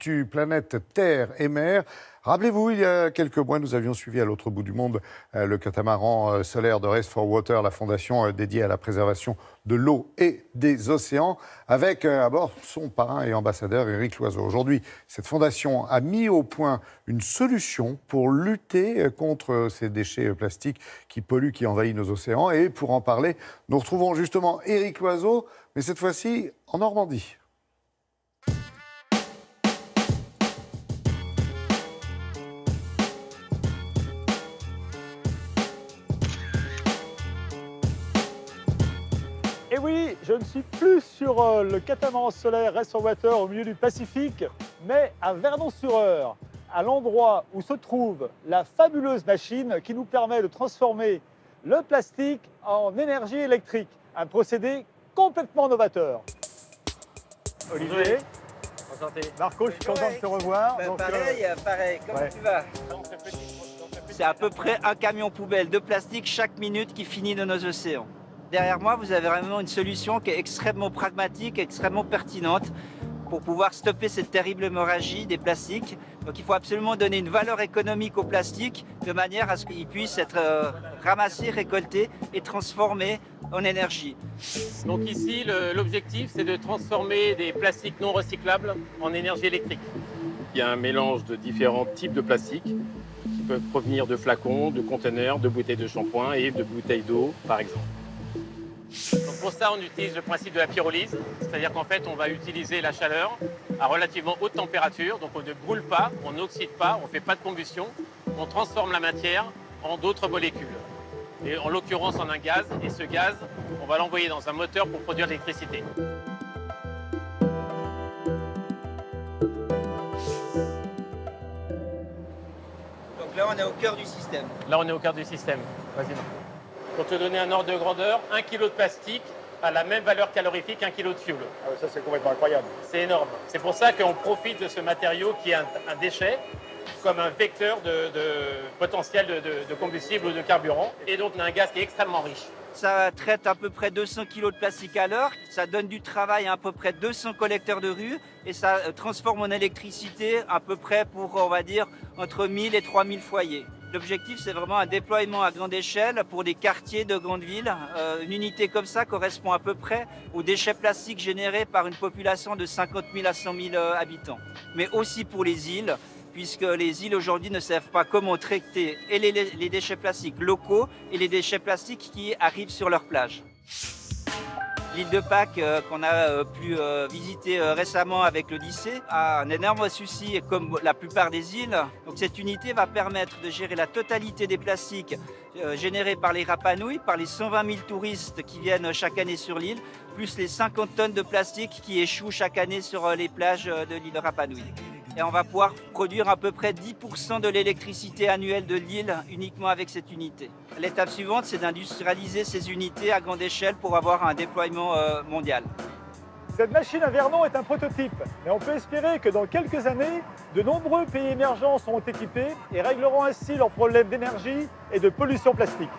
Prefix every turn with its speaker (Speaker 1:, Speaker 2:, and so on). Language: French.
Speaker 1: l'actu planète Terre et mer. Rappelez-vous, il y a quelques mois, nous avions suivi à l'autre bout du monde le catamaran solaire de Race for Water, la fondation dédiée à la préservation de l'eau et des océans, avec à bord son parrain et ambassadeur Éric Loiseau. Aujourd'hui, cette fondation a mis au point une solution pour lutter contre ces déchets plastiques qui polluent, qui envahissent nos océans. Et pour en parler, nous retrouvons justement Éric Loiseau, mais cette fois-ci en Normandie.
Speaker 2: Et oui, je ne suis plus sur le catamaran solaire Race for Water au milieu du Pacifique, mais à Vernon-sur-Eure, à l'endroit où se trouve la fabuleuse machine qui nous permet de transformer le plastique en énergie électrique. Un procédé complètement novateur. Olivier,
Speaker 3: Enchanté.
Speaker 2: Marco, je suis content de te revoir.
Speaker 3: Ben, pareil, comment
Speaker 2: ouais.
Speaker 3: tu vas? C'est à peu près un camion poubelle de plastique chaque minute qui finit dans nos océans. Derrière moi, vous avez vraiment une solution qui est extrêmement pragmatique, extrêmement pertinente pour pouvoir stopper cette terrible hémorragie des plastiques. Donc il faut absolument donner une valeur économique au plastique de manière à ce qu'il puisse être ramassé, récolté et transformé en énergie.
Speaker 4: Donc ici, l'objectif, c'est de transformer des plastiques non recyclables en énergie électrique. Il y a un mélange de différents types de plastiques qui peuvent provenir de flacons, de conteneurs, de bouteilles de shampoing et de bouteilles d'eau, par exemple. Donc pour ça, on utilise le principe de la pyrolyse, c'est-à-dire qu'en fait, on va utiliser la chaleur à relativement haute température, donc on ne brûle pas, on n'oxyde pas, on ne fait pas de combustion, on transforme la matière en d'autres molécules. Et en l'occurrence en un gaz, et ce gaz, on va l'envoyer dans un moteur pour produire de l'électricité.
Speaker 3: Donc là, on est au cœur du système.
Speaker 4: Là, on est au cœur du système. Vas-y. Pour te donner un ordre de grandeur, 1 kg de plastique a la même valeur calorifique qu'un kilo de fuel.
Speaker 2: Ah, ça c'est complètement incroyable.
Speaker 4: C'est énorme. C'est pour ça qu'on profite de ce matériau qui est un déchet comme un vecteur de potentiel de combustible ou de carburant. Et donc, on a un gaz qui est extrêmement riche.
Speaker 3: Ça traite à peu près 200 kg de plastique à l'heure, ça donne du travail à peu près 200 collecteurs de rue et ça transforme en électricité à peu près pour, on va dire, entre 1000 et 3000 foyers. L'objectif, c'est vraiment un déploiement à grande échelle pour des quartiers de grandes villes. Une unité comme ça correspond à peu près aux déchets plastiques générés par une population de 50 000 à 100 000 habitants. Mais aussi pour les îles, puisque les îles aujourd'hui ne savent pas comment traiter et les déchets plastiques locaux et les déchets plastiques qui arrivent sur leur plage. L'île de Pâques, qu'on a pu visiter récemment avec l'Odyssée, a un énorme souci, comme la plupart des îles. Donc cette unité va permettre de gérer la totalité des plastiques générés par les Rapa Nui, par les 120 000 touristes qui viennent chaque année sur l'île, plus les 50 tonnes de plastique qui échouent chaque année sur les plages de l'île de Rapa Nui. Et on va pouvoir produire à peu près 10% de l'électricité annuelle de l'île uniquement avec cette unité. L'étape suivante, c'est d'industrialiser ces unités à grande échelle pour avoir un déploiement mondial.
Speaker 2: Cette machine à Vernon est un prototype, mais on peut espérer que dans quelques années, de nombreux pays émergents seront équipés et régleront ainsi leurs problèmes d'énergie et de pollution plastique.